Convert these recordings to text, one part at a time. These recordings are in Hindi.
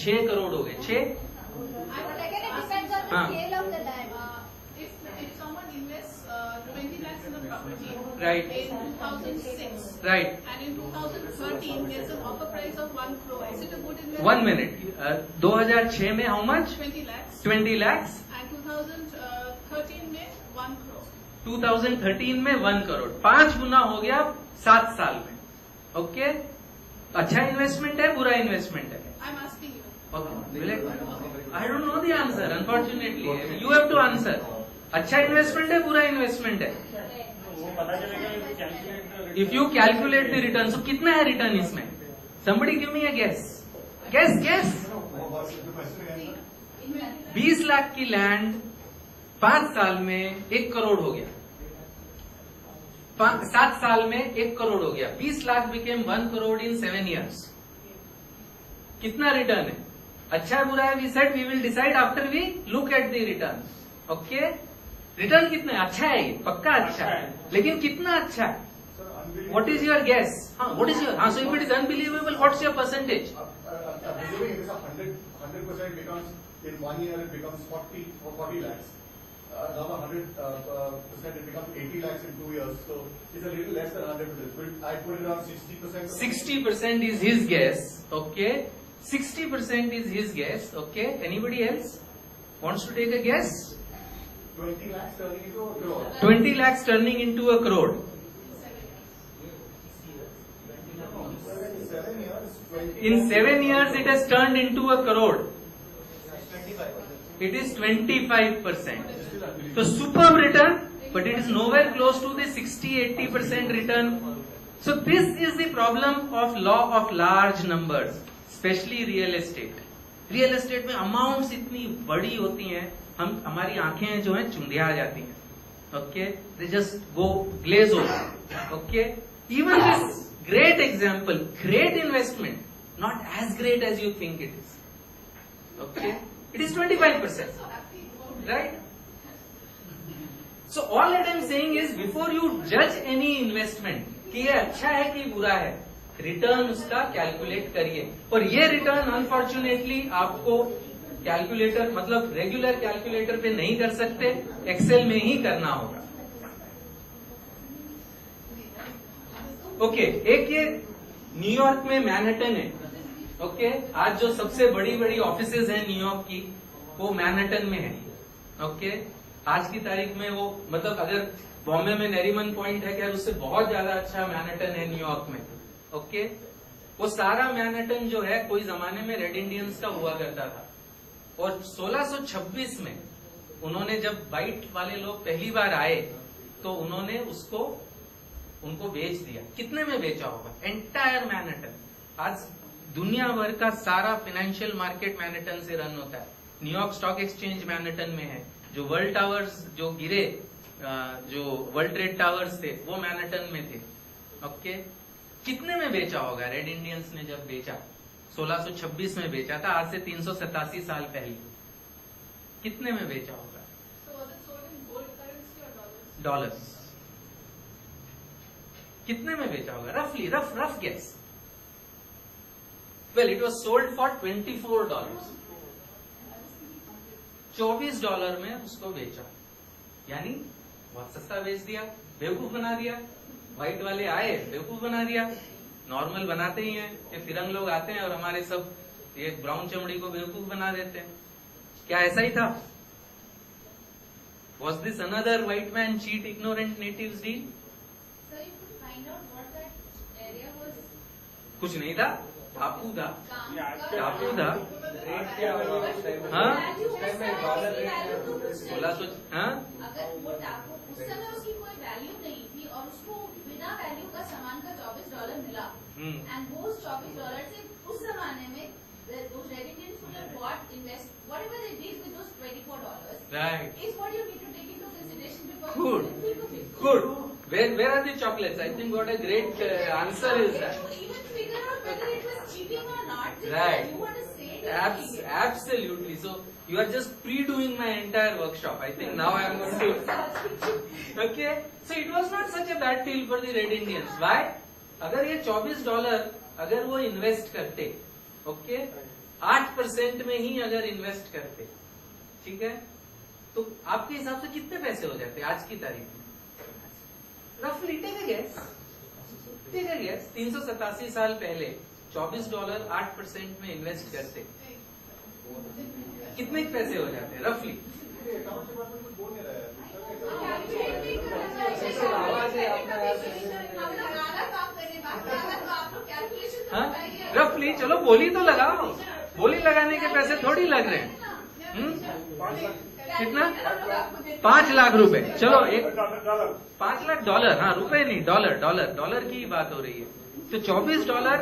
6 करोड़ हो गए। 6 हाँ If someone invests 20 lakhs in a property Right. in 2006 right. and in 2013 gets an offer price of 1 crore, is it a good investment? 1 minute. 2006 में how much? 20 lakhs. 20 lakhs. And 2013 में 1 crore. 2013 में 1 करोड़, 5 गुना हो गया 7 साल में। ओके, अच्छा इन्वेस्टमेंट है, बुरा इन्वेस्टमेंट है? I'm asking you. Okay, I don't know the answer unfortunately, you have to answer. अच्छा इन्वेस्टमेंट है, बुरा इन्वेस्टमेंट है? If you calculate the return, तो कितना है रिटर्न इसमें? Somebody give me a guess. Guess guess. 20 lakh की लैंड 5 साल में 1 करोड़ हो गया, 7 साल में 1 करोड़ हो गया। 20 lakh became 1 crore in 7 years। कितना रिटर्न है? अच्छा है बुरा है? We said we will decide after we look at the return. Okay, return कितना है? अच्छा है, ये पक्का अच्छा है, लेकिन कितना अच्छा है? What is your guess? हाँ, व्हाट इज योर? हाँ, so if it is unbelievable, what's your percentage? 100% becomes in 1 year it becomes 40 lakhs. Now 100% it becomes 80 lakhs in 2 years. So it's a little less than 100%. I put it around 60%. 60% is his guess. Okay, 60% is his guess. Okay, anybody else wants to take a guess? 20 lakhs turning into a crore. 20 lakhs turning into a crore. 7 years. 20 In 7 years, it has turned into a crore. It is 25%. So superb return, but it is nowhere close to the 60-80% return. So this is the problem of law of large numbers, especially real estate. Real estate में amounts इतनी बड़ी होती हैं, हमारी आंखें जो हैं चुंधिया जाती हैं. Okay, they just go glaze over. Okay, even this great example, great investment, not as great as you think it is. Okay, it is 25%. Right? So all that I am saying is, before you judge any investment कि ये अच्छा है कि बुरा है, रिटर्न उसका कैलकुलेट करिए। और ये रिटर्न अनफॉर्चुनेटली आपको कैलकुलेटर, मतलब रेगुलर कैलकुलेटर पे नहीं कर सकते, एक्सेल में ही करना होगा। ओके, एक ये न्यूयॉर्क में मैनहट्टन है। ओके, आज जो सबसे बड़ी बड़ी ऑफिसेज हैं न्यूयॉर्क की, वो मैनहट्टन में है। ओके, आज की तारीख में वो, मतलब अगर बॉम्बे में नरीमन पॉइंट है क्या, उससे बहुत ज्यादा अच्छा मैनहट्टन है न्यूयॉर्क में। ओके, वो सारा मैनहट्टन जो है कोई जमाने में रेड इंडियंस का हुआ करता था, और 1626 में उन्होंने, जब व्हाइट वाले लोग पहली बार आए, तो उन्होंने उनको बेच दिया। कितने में बेचा होगा? Entire Manhattan. आज दुनिया भर का सारा फाइनेंशियल मार्केट मैनहट्टन से रन होता है। न्यूयॉर्क स्टॉक एक्सचेंज मैनहट्टन में है, जो वर्ल्ड टावर्स जो गिरे, जो वर्ल्ड ट्रेड टावर्स थे, वो मैनहट्टन में थे। ओके, कितने में बेचा होगा? रेड इंडियंस ने जब बेचा, 1626 में बेचा था, आज से 387 साल पहले। कितने में बेचा होगा? डॉलर्स। कितने में बेचा होगा? रफली, rough guess. Well, it was sold for $24। $24 में उसको बेचा, यानी बहुत सस्ता बेच दिया, बेवकूफ बना दिया। व्हाइट वाले आए, बेवकूफ बना दिया। नॉर्मल बनाते ही हैं कि फिरंग लोग आते हैं और हमारे सब ये ब्राउन चमड़ी को बेवकूफ बना देते हैं। क्या ऐसा ही था? Was this another white man cheat ignorant natives deal? कुछ नहीं था, टापू था। टापू था। हाँ, 1600। हाँ, अगर वो टापू उस समय उसकी कोई वैल्यू नहीं थी और उसको बिना वैल्यू का सामान का $24 मिला, एंड वो $24 से उस जमाने में those Red Indians would have bought, invest, whatever they did with those $24, right, is what you need to take into consideration before Good. you think of it. Good. Where are the chocolates? I think what a great answer is that. To even figure out whether it was cheating or not, then Right. you want to say Absolutely. So you are just pre-doing my entire workshop. I think now I am going to. Okay. So it was not such a bad deal for the Red Indians. Why? अगर ये $24 अगर वो इन्वेस्ट करते, ओके, 8% में ही अगर इन्वेस्ट करते, ठीक है, तो आपके हिसाब से कितने पैसे हो जाते आज की तारीख में? रफली टेक अ गेस 387 साल पहले $24 8% में इन्वेस्ट करते, कितने पैसे हो जाते रफली? अकाउंट डिपार्टमेंट कुछ बोल नहीं रहा है। हाँ रफली, चलो बोली तो लगाओ, बोली लगाने के पैसे थोड़ी लग रहे हैं। कितना? 5 लाख रुपए। चलो एक $5 लाख, हाँ रुपए नहीं, डॉलर की बात हो रही है। तो $24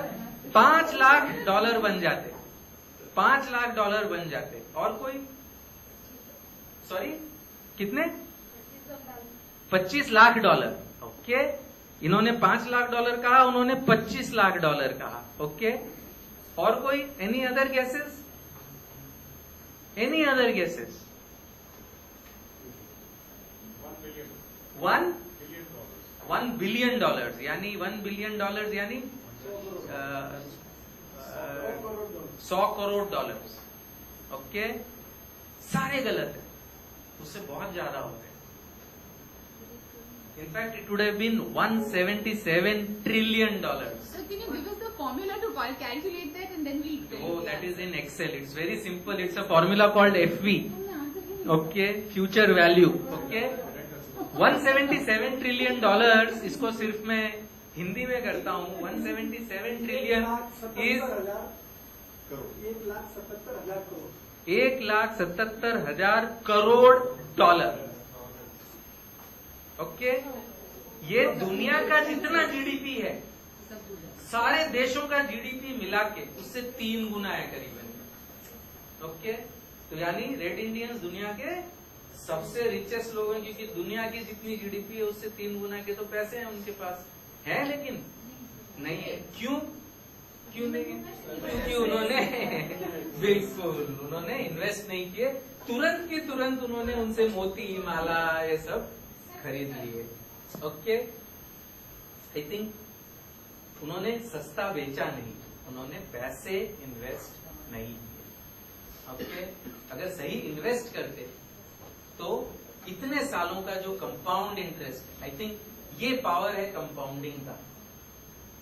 $5 लाख बन जाते, $5 लाख बन जाते। और कोई? सॉरी कितने? $25 लाख। ओके, इन्होंने $5 लाख कहा, उन्होंने $25 लाख कहा। ओके, और कोई? Any other guesses? 1 billion dollar यानी $1 बिलियन यानी 100 करोड़। ओके, सारे गलत है, उससे बहुत ज्यादा हो गए। In fact it would have been $177 trillion. So can you give us the formula to calculate that and then we'll... Oh, that is in Excel. It's very simple. It's a formula called FV. Okay, future value. Okay, $177 trillion. इसको सिर्फ मैं हिंदी में करता हूँ। 177 trillion is 1,77,000 crore dollar. Okay, ये दुनिया का जितना जीडीपी है, सारे देशों का जीडीपी मिला के उससे 3 गुना है करीबन। ओके, तो यानी रेड इंडियंस दुनिया के सबसे रिचेस्ट लोग हैं, क्योंकि दुनिया की जितनी जीडीपी है उससे 3 गुना के तो पैसे हैं उनके पास, है लेकिन नहीं है। क्यों नहीं है? क्योंकि उन्होंने बिल्कुल उन्होंने इन्वेस्ट नहीं किए, तुरंत की तुरंत उन्होंने उनसे मोती माला ये सब खरीद लिए। ओके, आई थिंक उन्होंने सस्ता बेचा नहीं, उन्होंने पैसे इन्वेस्ट नहीं किए। ओके, अगर सही इन्वेस्ट करते तो इतने सालों का जो कंपाउंड इंटरेस्ट, आई थिंक ये पावर है कंपाउंडिंग का।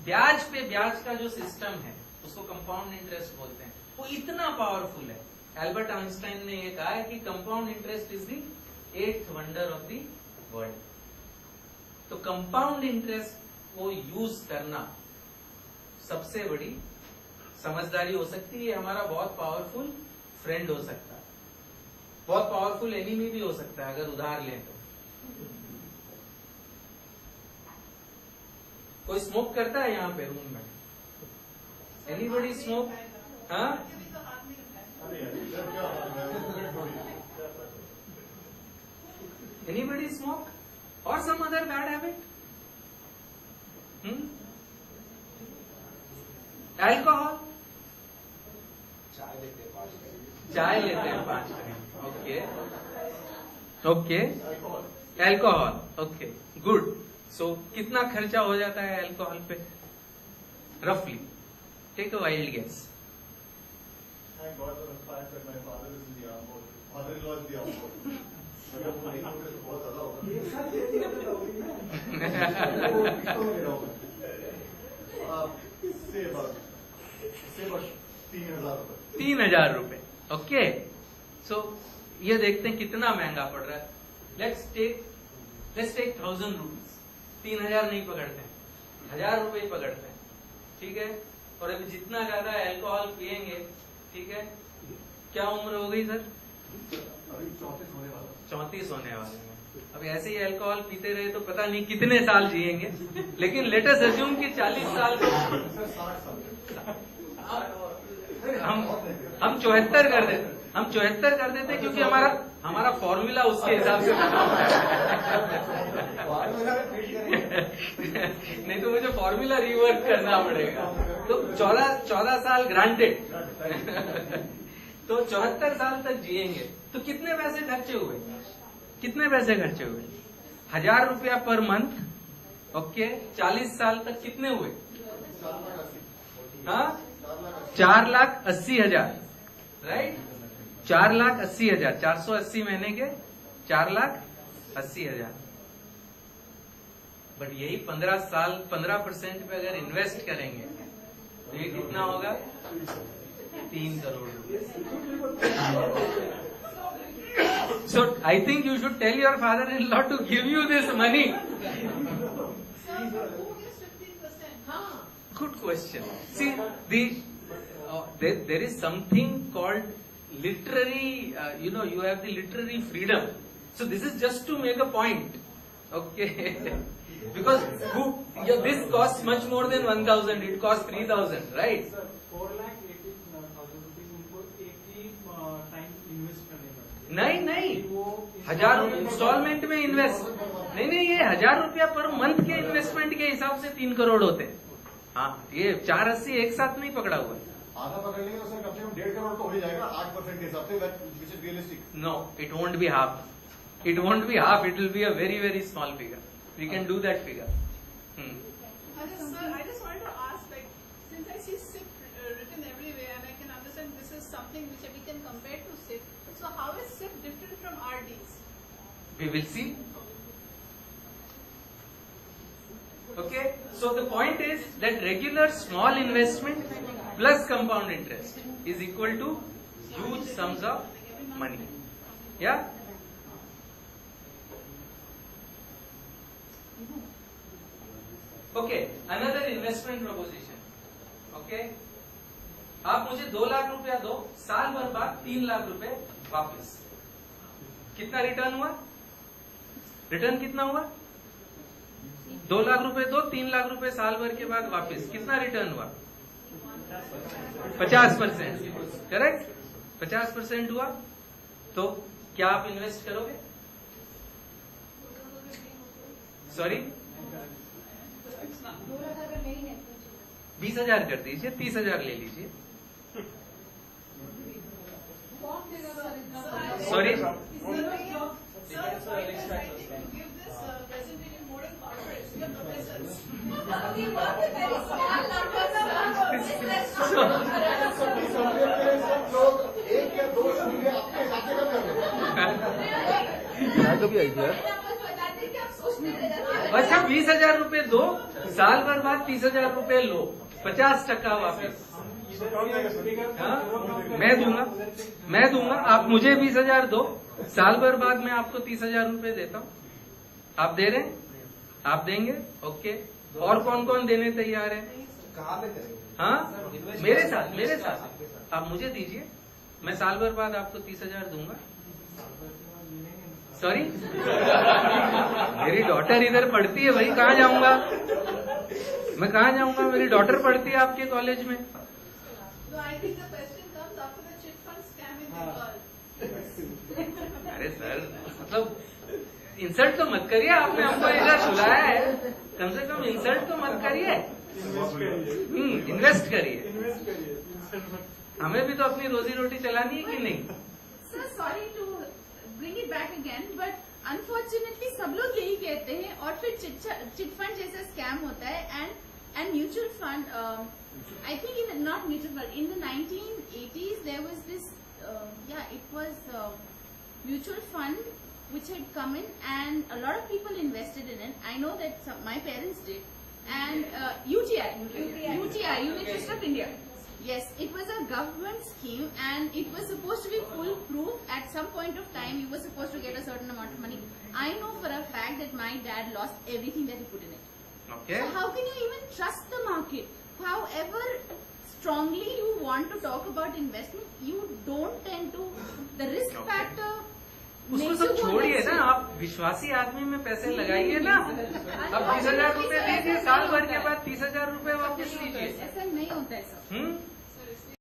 ब्याज पे ब्याज का जो सिस्टम है उसको कंपाउंड इंटरेस्ट बोलते हैं, वो इतना पावरफुल है। एल्बर्ट आइंस्टाइन ने ये कहा है कि compound interest is the 8th wonder of the world. तो कंपाउंड इंटरेस्ट को यूज करना सबसे बड़ी समझदारी हो सकती है। हमारा बहुत पावरफुल फ्रेंड हो सकता है, बहुत पावरफुल एनिमी भी हो सकता है अगर उधार लें तो। कोई स्मोक करता है यहाँ पे रूम में? Anybody smoke? हाँ, एनीबडी स्मोक और some other bad habit? Alcohol? चाय लेते हैं 5 time. Okay, alcohol. Okay, good. So कितना खर्चा हो जाता है अल्कोहल पे रफली? Take a wild guess. Thank God for the fact that my father is in the armed forces. Father-in-law is in the armed forces. अगर वो नहीं होते तो बहुत ज्यादा होगा। से बस 3,000 रुपए। 3,000 रुपए। ओके, सो ये देखते हैं कितना महंगा पड़ रहा है। Let's take 1,000 rupees. 3,000 नहीं पकड़ते हैं, 1,000 रुपए ही पकड़ते हैं, ठीक है। और अभी जितना ज्यादा अल्कोहल पिएंगे, ठीक है, क्या उम्र हो गई सर? अभी 34 होने वाला। 34 होने वाले हैं। अब ऐसे ही अल्कोहल पीते रहे तो पता नहीं कितने साल जिएंगे, लेकिन लेट अस अज्यूम कि 40 साल तो 60 साल। हम 74 कर देते, हम 74 कर देते, क्योंकि हमारा फॉर्मूला उसके हिसाब से बना हुआ है। नहीं तो मुझे फॉर्मूला रिवर्स करना पड़ेगा। तो 14 साल ग्रांटेड। तो 74 साल तक जिएंगे तो कितने पैसे खर्चे हुए? 1,000 रुपया पर मंथ। ओके, 40 साल तक कितने हुए? हाँ, 4,80,000। राइट, 4,80,000, 480 महीने के 4,80,000। बट यही 15 साल 15% पे अगर इन्वेस्ट करेंगे तो ये कितना होगा? 3 crore. So I think you should tell your father-in-law to give you this money. Sir, who gets 15%? Good question. See, there is something called literary, you have the literary freedom. So this is just to make a point. Okay. Because this costs much more than 1,000. It costs 3,000, right? Sir 4,80,000 rupees उनको एक ही टाइम इन्वेस्ट करने पड़ते नहीं, 1,000 इंस्टॉलमेंट में इन्वेस्ट नहीं, ये 1,000 रुपया पर मंथ के इन्वेस्टमेंट के हिसाब से 3 करोड़ होते हैं। हाँ, ये 480 एक साथ नहीं पकड़ा हुआ है। आधा पकड़ लेंगे तो सर कम से कम 1.5 करोड़ तो हो ही जाएगा 8% के हिसाब से, which is realistic. No, it won't be half. It won't be half. It will be a very, very small figure. We can do that figure. Sir, I just wanted to ask, like, since I see SIP written everywhere and I can understand this is something which we can compare to SIP, so how is SIP different from RDs? We will see. Okay, so the point is that regular small investment plus compound interest is equal to huge sums of money. Yeah? Okay, another investment proposition. Okay, आप मुझे 2 लाख रुपया दो, साल भर बाद 3 लाख रुपए वापस। कितना रिटर्न हुआ? रिटर्न कितना हुआ? 2 लाख रुपए दो, 3 लाख रुपए साल भर के बाद वापस। कितना रिटर्न हुआ? 50%। करेक्ट, 50% हुआ। तो क्या आप इन्वेस्ट करोगे? सॉरी, 20,000 कर दीजिए, 30,000 ले लीजिए। Sorry? Sir, I would like to give this presentation more in corporate. We are professors. We work with very small numbers, sir. लोग 1 या 2 चीजें अपने हिसाब से कर मैं कभी आई थी यार, बताते कि आप सोचते रह जाते हैं। अच्छा, 20,000 रुपए दो, साल भर बाद 30,000 रुपए लो, 50% वापस। हाँ? मैं दूंगा। आप मुझे 20,000 दो, साल भर बाद मैं आपको 30,000 रुपए देता हूँ। आप दे रहे हैं? आप देंगे? ओके। और कौन कौन देने तैयार है? कहाँ पे करेंगे? हाँ, मेरे साथ आप मुझे दीजिए, मैं साल भर बाद आपको 30,000 दूंगा। सॉरी, मेरी डॉटर इधर पढ़ती है भाई, कहाँ जाऊंगा मैं? कहाँ जाऊंगा? मेरी डॉटर पढ़ती है आपके कॉलेज में। So I think the question comes after the chit fund scam in Bengal. अरे सर, मतलब इंसल्ट तो मत करिए, आपने हमको इधर बुलाया है, कम से कम इंसल्ट तो मत करिए। इन्वेस्ट करिए, हमें भी तो अपनी रोजी रोटी चलानी है कि नहीं? Sir, sorry to bring it back again, but unfortunately सब लोग यही कहते हैं और फिर चिट फंड जैसा स्कैम होता है and mutual fund. I think not mutual fund. In the 1980s there was this, it was mutual fund which had come in and a lot of people invested in it. I know that my parents did. And UTI, Unit Trust of India. Yes, it was a government scheme and it was supposed to be foolproof. At some point of time, you were supposed to get a certain amount of money. I know for a fact that my dad lost everything that he put in it. Okay. So how can you even trust the market? However strongly you want to talk about investment, you don't tend to. The risk factor. उसको सब छोड़िए ना, आप विश्वासी आदमी में पैसे लगाइए ना। अब 20,000 रुपए दीजिए, साल भर के बाद 30,000 रुपए वापस लीजिए। ऐसा नहीं होता है सर।